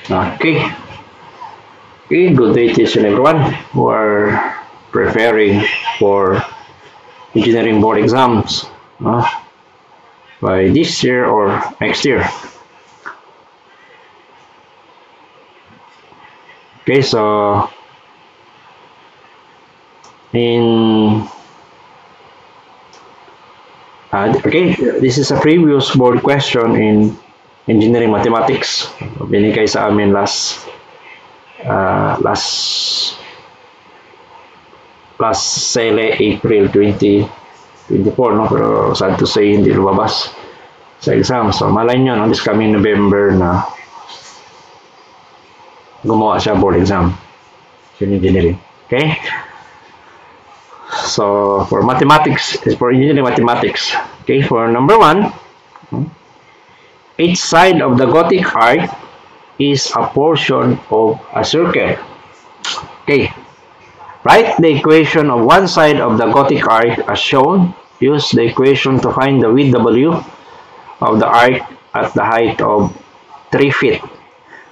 Okay. Okay, good day to everyone who are preparing for engineering board exams by this year or next year. Okay, so this is a previous board question in engineering mathematics. Binigay sa amin last SELE April 2024, no? Pero sad to say hindi lumabas sa exam. So malay nyo, no? This coming November na gumawa siya board exam in engineering. Okay? So for mathematics, for engineering mathematics, okay, for number 1, each side of the Gothic arc is a portion of a circle. Okay. Write the equation of one side of the Gothic arc as shown. Use the equation to find the width W of the arc at the height of 3 feet.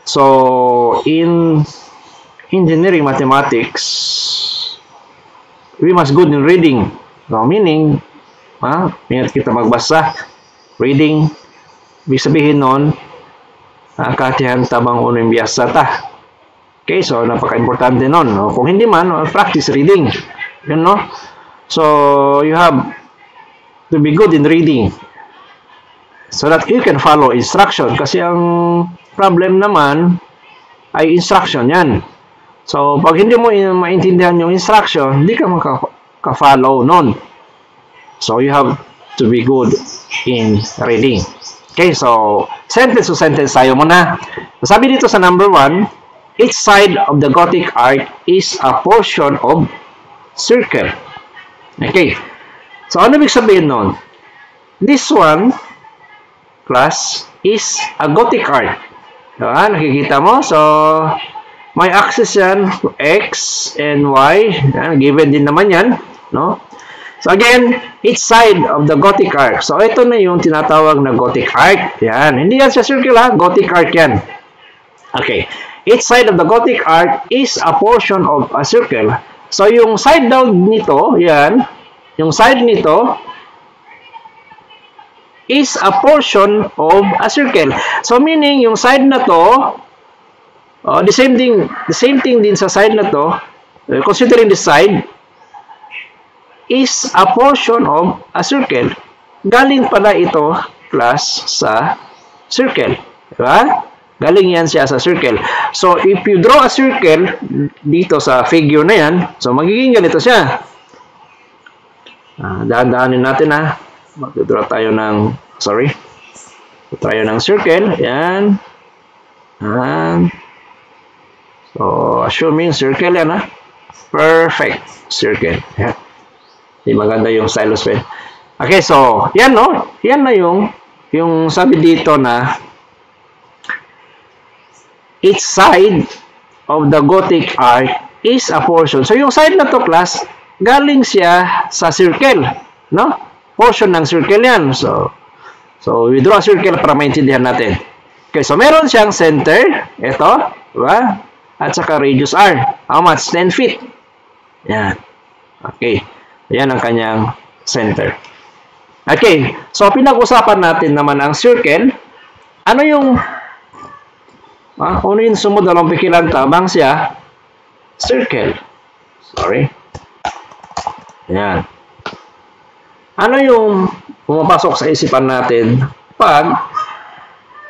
So, in engineering mathematics, we must good in reading. So, meaning, mingat kita magbasa, reading, ibig sabihin nun, katihan tabang unang biyasa ta. Okay, so napaka-importante nun. No? Kung hindi man, practice reading. Yun, no? So, you have to be good in reading so that you can follow instruction. Kasi ang problem naman ay instruction yan. So, pag hindi mo maintindihan yung instruction, hindi ka maka-follow nun. So, you have to be good in reading. Okay, so, sentence to sentence tayo muna. Sabi dito sa number 1, each side of the Gothic arc is a portion of circle. Okay. So, ano ibig sabihin nun? This one, class, is a Gothic arc. Diba? Nakikita mo? So, may axis yan, X and Y. Yan, given din naman yan. No? So, again, each side of the Gothic arc. So, ito na yung tinatawag na Gothic arc. Yan. Hindi yan sa circle, ha? Gothic arc yan. Okay. Each side of the Gothic arc is a portion of a circle. So, yung side daw nito, yan, yung side nito is a portion of a circle. So, meaning, yung side na to, the same thing din sa side na to, considering this side, is a portion of a circle. Galing pala ito, class, sa circle. Diba? Galing yan siya sa circle. So, if you draw a circle dito sa figure na yan, so magiging ganito siya. Dahan-dahanin natin ha. Mag-draw tayo ng, tayo ng circle. Yan. So, assuming circle yan ha. Perfect circle. Yan. Di maganda yung stylus pen. Okay, so, yan no. Yan na yung sabi dito na each side of the Gothic arc is a portion. So, yung side na to, class, galing siya sa circle. No? Portion ng circle yan. So we draw a circle para maintindihan natin. Okay, so meron siyang center. Ito. Diba? At saka radius R. How much? 10 feet. Yan. Okay. Yan ang kanyang center. Okay. So, pinag-usapan natin naman ang circle. Ano yung unin sumod dalawang pikilan tabang siya circle. Yan. Ano yung pumapasok sa isipan natin pag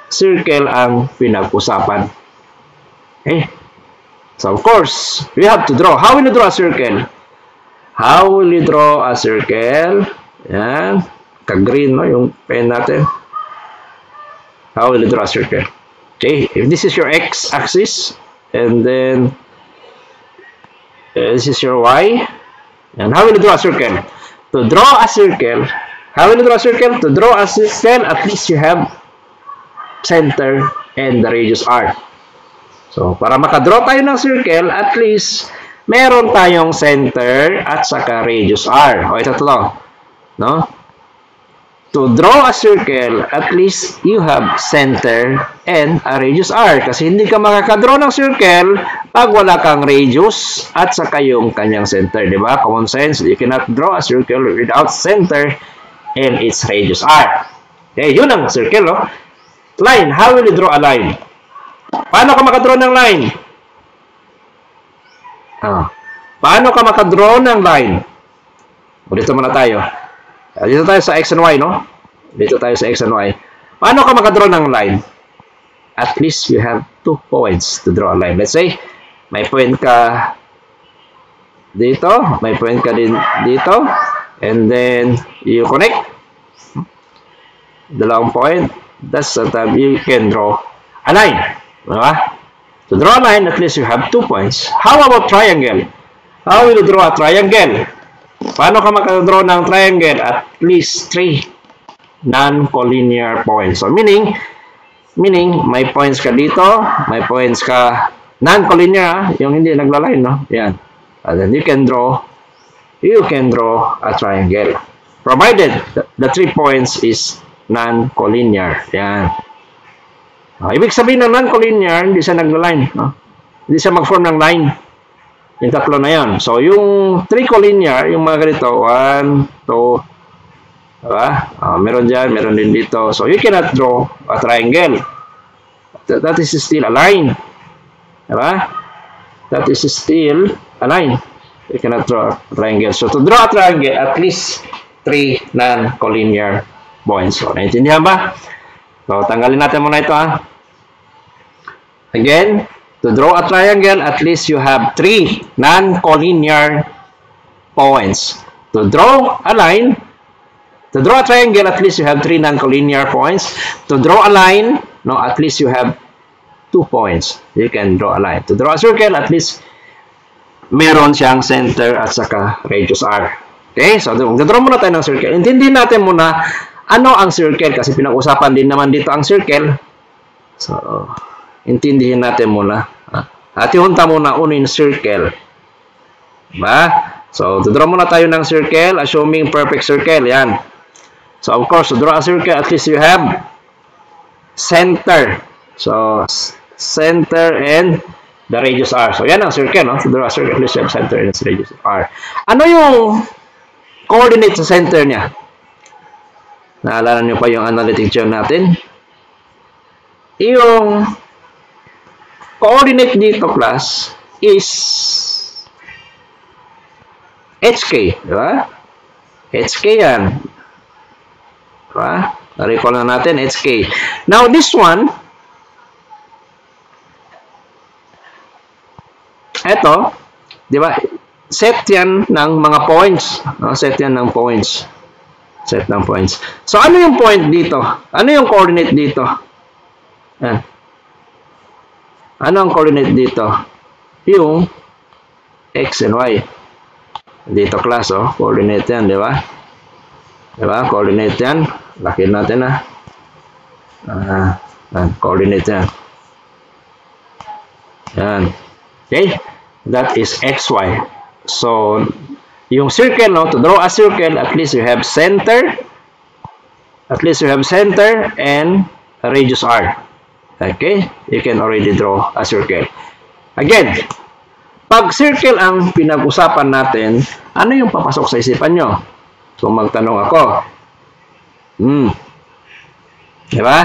circle ang pinag-usapan? Okay. So, of course, we have to draw. How will you draw a circle? How will you draw a circle? Yan. Ka-green, no? Yung pen natin. How will you draw a circle? Okay, if this is your x-axis, and then this is your y, and how will you draw a circle? To draw a circle, how will you draw a circle? To draw a circle, at least you have center and the radius r. So, para makadraw tayo ng circle, at least meron tayong center at saka radius r. O, ito to. No? to draw a circle, at least you have center and a radius r. Kasi hindi ka makakadraw ng circle pag wala kang radius at saka yung kanyang center. Diba? Common sense, you cannot draw a circle without center and its radius r. Okay, yun ang circle. Oh. Line, how will you draw a line? Paano ka makadraw ng line? Paano ka makadraw ng line? Dito muna tayo. Dito tayo sa X and Y, no? Dito tayo sa X and Y. Paano ka makadraw ng line? At least you have 2 points to draw a line. Let's say, may point ka dito, may point ka din dito, and then you connect. Dalawang point. That's the time you can draw a line. Diba? To draw a line, at least you have 2 points. How about triangle? How will you draw a triangle? Paano ka makadraw ng triangle? At least 3 non-collinear points. So, meaning, may points ka dito, may points ka non-collinear, yung hindi nagla-line, no? Yan. And then you can draw a triangle. Provided the 3 points is non-collinear. Yan. Ibig sabihin ng non-collinear, hindi siya nagla-line, no? Hindi siya mag-form ng line. Yung tatlo na yan. So, yung 3 collinear, yung mga ganito, 1, 2, diba? Meron dyan, meron din dito. So, you cannot draw a triangle. That is still a line. Diba? That is still a line. You cannot draw a triangle. So, to draw a triangle, at least 3 non-collinear points. So, naintindihan ba? So, tanggalin natin muna ito, ha? Again, to draw a triangle, at least you have 3 non-collinear points. To draw a line, to draw a triangle, at least you have 3 non-collinear points. To draw a line, no, at least you have 2 points. You can draw a line. To draw a circle, at least meron siyang center at saka radius r. Okay? So, draw muna tayo ng circle. Intindihin natin muna ano ang circle kasi pinag-usapan din naman dito ang circle. So, intindihin natin muna. At ihunta muna unin circle. Diba? So, to draw muna tayo ng circle, assuming perfect circle. Yan. So, of course, to draw a circle, at least you have center. So, center and the radius r. So, yan ang circle, no? To draw a circle, at least you have center and its radius r. Ano yung coordinate sa center niya? Naalala nyo pa yung analytic geom natin? Yung coordinate dito, class, is HK. Diba? HK yan. Diba? Na-recall na natin, HK. Now, this one, eto, diba? Set yan ng mga points. No? Set yan ng points. Set ng points. So, ano yung point dito? Ano yung coordinate dito? Yan. Ano ang coordinate dito? Yung X and Y. Dito, class, oh. Coordinate yan, di ba? Di ba? Coordinate yan. Lakin natin, coordinate yan. Yan. Okay? That is XY. So, yung circle, no? To draw a circle, at least you have center. At least you have center and a radius r. Okay? You can already draw a circle. Again, pag circle ang pinag-usapan natin, ano yung papasok sa isipan nyo? Kung magtanong ako. Diba?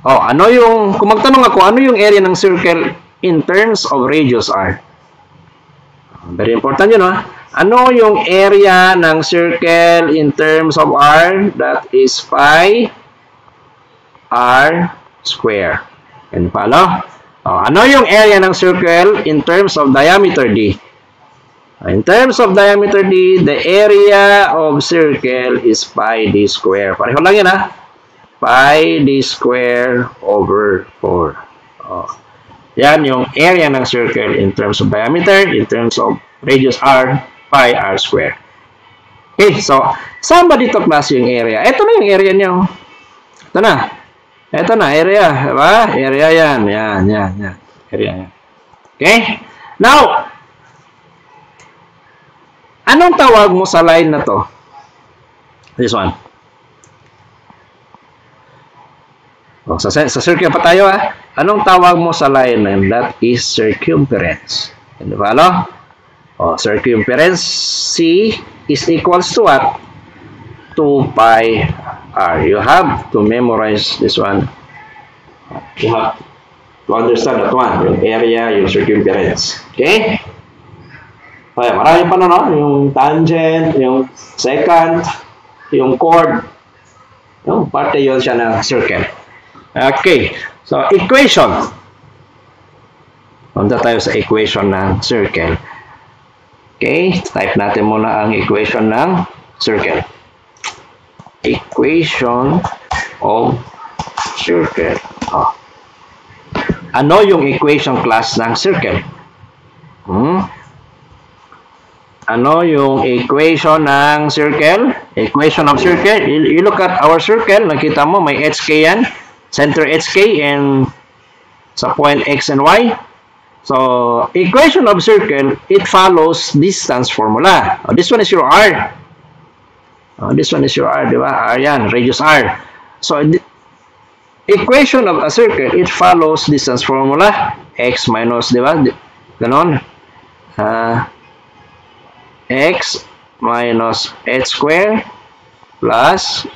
Oh, ano yung, kung magtanong ako, ano yung area ng circle in terms of radius r? Very important yun, no? Ano yung area ng circle in terms of r? That is pi r square. Can you follow? Ano yung area ng circle in terms of diameter d? In terms of diameter d, the area of circle is pi d square. Pareho lang yun, ha? Pi d square over 4. Yan yung area ng circle in terms of diameter, in terms of radius r, pi r square. Okay, so, saan ba dito klase yung area? Ito na yung area niyo. Ito na. Ito na, area. Diba? Area yan. Yan. Area yan. Okay? Now, anong tawag mo sa line na to? This one. Sa circle pa tayo ha. Anong tawag mo sa line na yun? That is circumference. Ano ba, no? Circumference C is equals to what? 2 pi r. You have to memorize this one. You have to understand that one. Yung area, yung circumference. Okay? Okay, marami pa no? Yung tangent, yung secant, yung chord. Parte yun siya ng circle. Okay. So, equation. Punta tayo sa equation ng circle. Okay. Type natin muna ang equation ng circle. Equation of circle. Ano yung equation class ng circle? Ano yung equation ng circle? Equation of circle. You look at our circle. Nakita mo, may HK yan. Center HK and sa point X and Y. So, equation of circle, it follows distance formula. This one is your R. This one is your R, di ba? R yan, radius R. So, equation of a circle, it follows distance formula. X minus, di ba? Ganon. X minus h square plus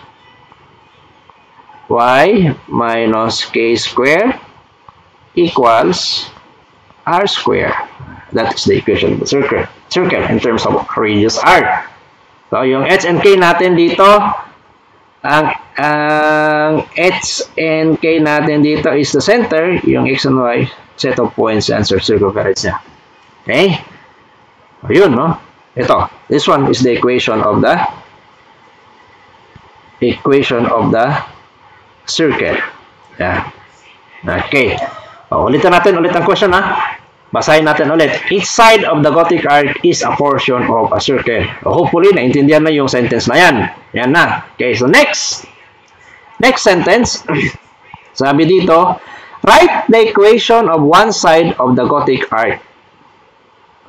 y minus k square equals r square. That is the equation of the circle in terms of radius r. So, yung h and k natin dito, ang h and k natin dito is the center, yung x and y, set of points and circumference niya. Okay? Ayun, no? Ito, this one is the equation of the circle. Yeah. Okay. Ulitin natin ulit ang question, ha? Basahin natin ulit. Each side of the Gothic arch is a portion of a circle. Hopefully, naintindihan na yung sentence na yan. Yan na. Okay, so next sentence. Sabi dito, write the equation of one side of the Gothic arch.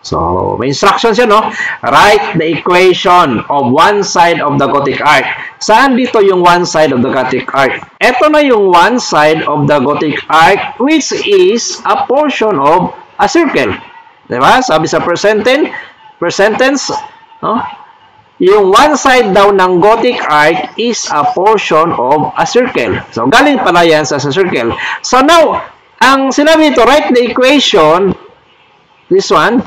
So, may instructions yan, no? Write the equation of one side of the Gothic arch. Saan dito yung one side of the Gothic arch? Ito na yung one side of the Gothic arch, which is a portion of a circle. Diba? Sabi sa per sentence, no? Yung one side daw ng Gothic arch is a portion of a circle. So, galing pala yan sa circle. So, now, ang sinabi dito, write the equation, this one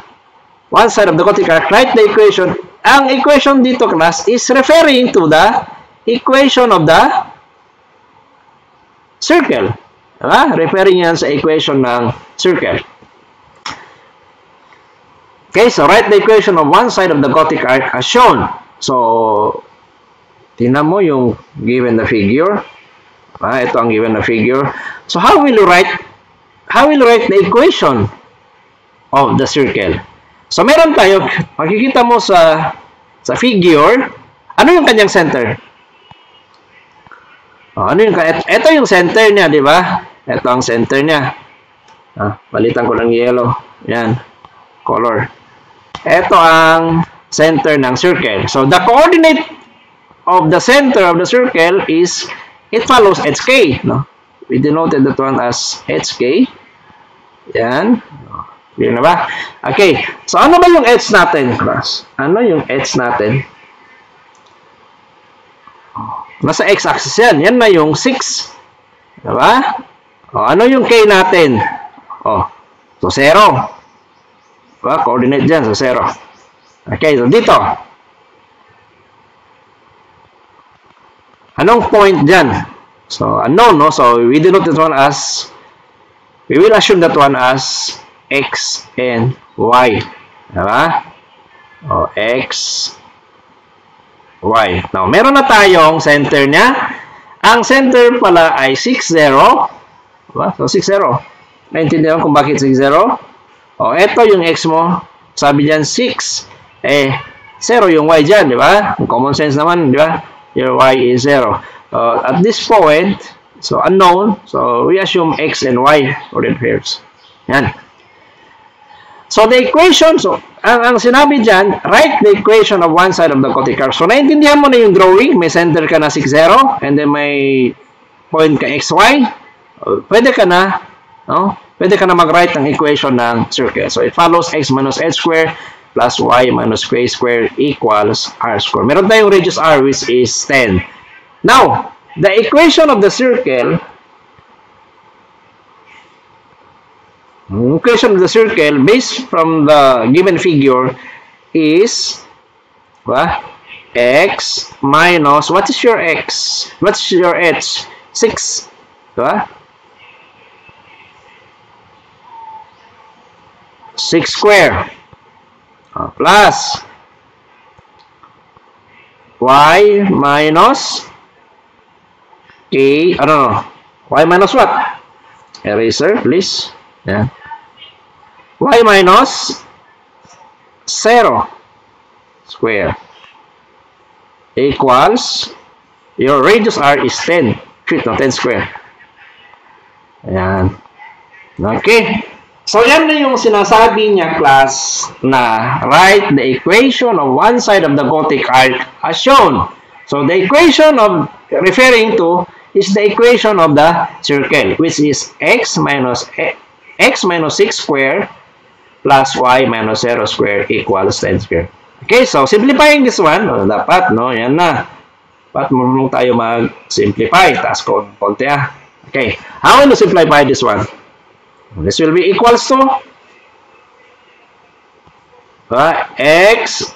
side of the Gothic arch, write the equation. Ang equation dito, class, is referring to the equation of the circle. Diba? Referring yan sa equation ng circle. Okay, so write the equation of one side of the Gothic arch as shown. So, tingnan mo yung given the figure. Ito ang given the figure. So, how will you write the equation of the circle? So, meron tayo, makikita mo sa figure, ano yung kanyang center? Ito yung center niya, di ba? Ito ang center niya. Palitan ko ng yellow. Yan. Color. Ito ang center ng circle. So, the coordinate of the center of the circle is, it follows HK. No? We denoted that one as HK. Yan. Clear na ba? Okay. So, ano ba yung h natin, class? Ano yung h natin? Nasa x-axis yan. Yan na yung 6. Diba? Ano yung k natin? So, 0. Diba? Coordinate dyan. So, 0. Okay. So, dito. Anong point dyan? So, unknown, no? So, we denote that one as, we will assume that one as X and Y. Diba? X, Y. Now, meron na tayong center niya. Ang center pala ay 6, 0. Diba? So, 6, 0. Naintindihan kung bakit 6, 0? Ito yung X mo. Sabi dyan, 6. 0 yung Y dyan, diba? Common sense naman, diba? Your Y is 0. At this point, so, unknown. So, we assume X and Y coordinate pairs. Yan. So, the equation, so, ang sinabi dyan, write the equation of one side of the Gothic arch. So, naintindihan mo na yung drawing. May center ka na 6, 0. And then may point ka XY. pwede ka na, no? Pwede ka na mag-write ng equation ng circle. So, it follows x minus h square plus y minus k square equals r square. Meron tayong radius r which is 10. Now, the equation of the circle, based from the given figure is x minus, what is your x? What's your h? 6. Diba? 6 square plus y minus k, y minus what? Eraser, please. Yeah. Y minus 0 square equals, your radius r is 10. Shoot, no, 10 square. Ayan. Okay. So, yan na yung sinasabi niya, class, na write the equation of one side of the Gothic arc as shown. So, the equation of referring to is the equation of the circle, which is x minus 6 square plus y minus 0 square equals 10 square. Okay, so simplifying this one, dapat, no, yan na. Dapat marunong tayo mag-simplify. Taas ko konti, Okay, how will you simplify this one? This will be equals to x,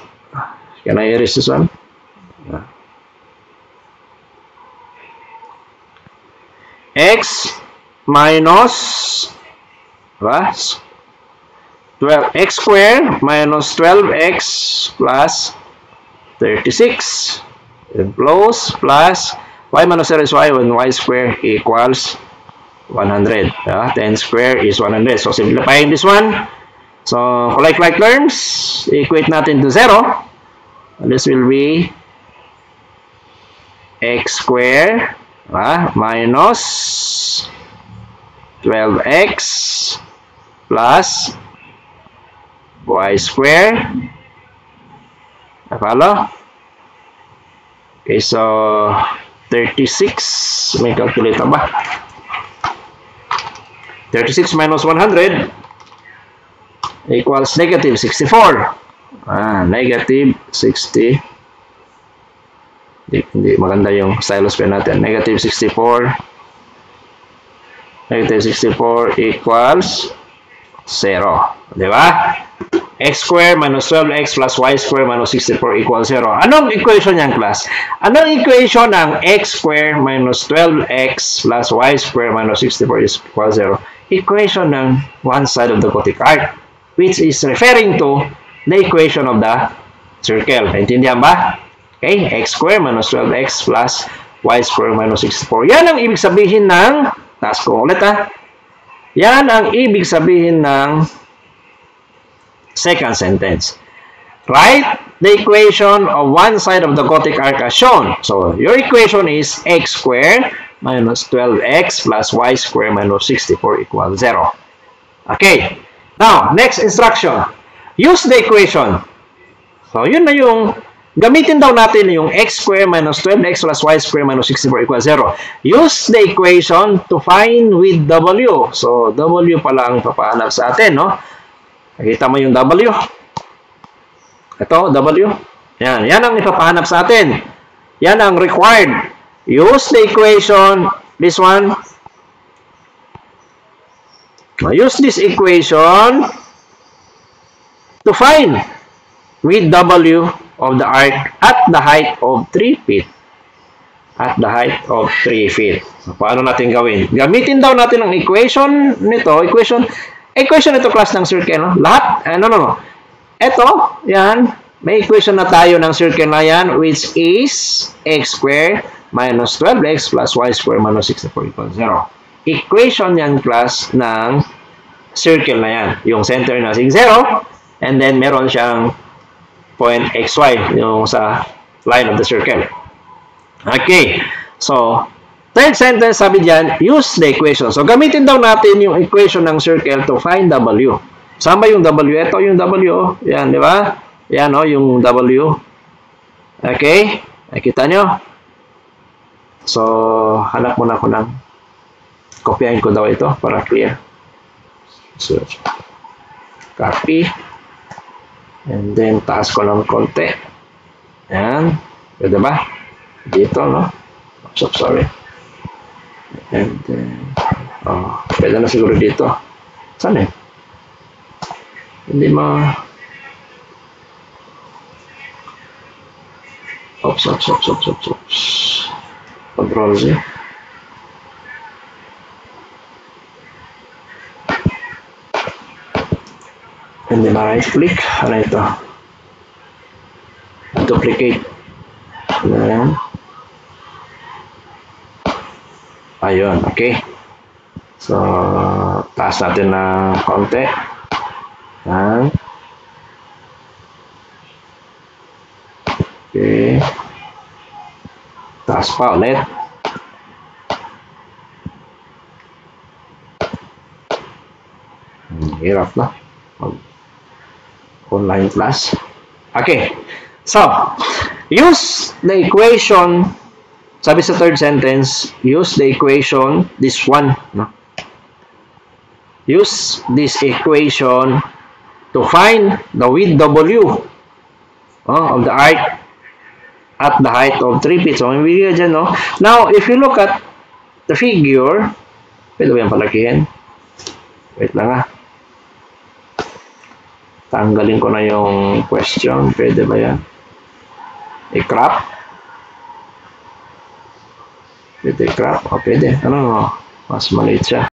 can I erase this one? X minus 12x squared minus 12x plus 36 plus y minus 0 is y when y square equals 100. 10 square is 100. So, simplifying this one. So, like terms, equate natin to 0. This will be x square minus 12x plus y square. Follow? Okay, so 36. May calculator ba? 36 minus 100 equals negative 64. Negative 60. Hindi maganda yung stylus pen natin. Negative 64. Negative 64 equals 0. Diba? X square minus 12x plus y square minus 64 equals 0. Anong equation yan, class? Anong equation ng x square minus 12x plus y square minus 64 equals 0? Equation ng one side of the Gothic arc, which is referring to the equation of the circle. Naintindihan ba? Okay, x square minus 12x plus y square minus 64. Yan ang ibig sabihin ng, taas ko ulit yan ang ibig sabihin ng second sentence. Write the equation of one side of the Gothic arc as shown. So, your equation is x squared minus 12x plus y squared minus 64 equals 0. Okay. Now, next instruction. Use the equation. So, yun na yung, gamitin daw natin yung x squared minus 12x plus y squared minus 64 equals 0. Use the equation to find with w. So, w pala ang papahanap sa atin, no? Nakita mo yung w? Ito, w. Yan. Yan ang ipapahanap sa atin. Yan ang required. Use the equation, this one. Use this equation to find with w of the arc at the height of 3 feet. At the height of 3 feet. So, paano natin gawin? Gamitin daw natin ang equation nito. Equation ito, class ng circle. No? Lahat. No. Ito, yan. May equation na tayo ng circle na yan, which is x squared minus 12x plus y squared minus 64 equals 0. Equation yan, class, ng circle na yan. Yung center na 0, and then meron siyang point xy, yung sa line of the circle. Okay. So, third sentence, sabi dyan, use the equation. So, gamitin daw natin yung equation ng circle to find w. Saan ba yung w? Ito yung w. Yan, di ba? Yan, yung w. Okay? Nakita nyo? So, hanap muna ko ng Kopyahin ko daw ito para clear. So, copy. And then, taas ko ng konti. Ayan. Pwede ba? Dito, no? Oops, sorry. And then, pwede na siguro dito. Saan eh? Hindi ma... Oops. Control Z. And then right click. Ano ito? Duplicate. Ayan. Ayun, okay. So, taas natin na konti. Ayan. Okay. Taas pa ulit. Hirap na. Online class. Okay. So, use the equation. Sabi sa third sentence, use the equation, this one. No? Use this equation to find the width W of the arc at the height of 3 feet. So, may bigay dyan, no? Now, if you look at the figure, pwede ba yung palakihin? Wait lang Tanggalin ko na yung question. Pwede ba yan? I-crop? Pwede i-crop? O, pwede. Ano? Mas maliit siya.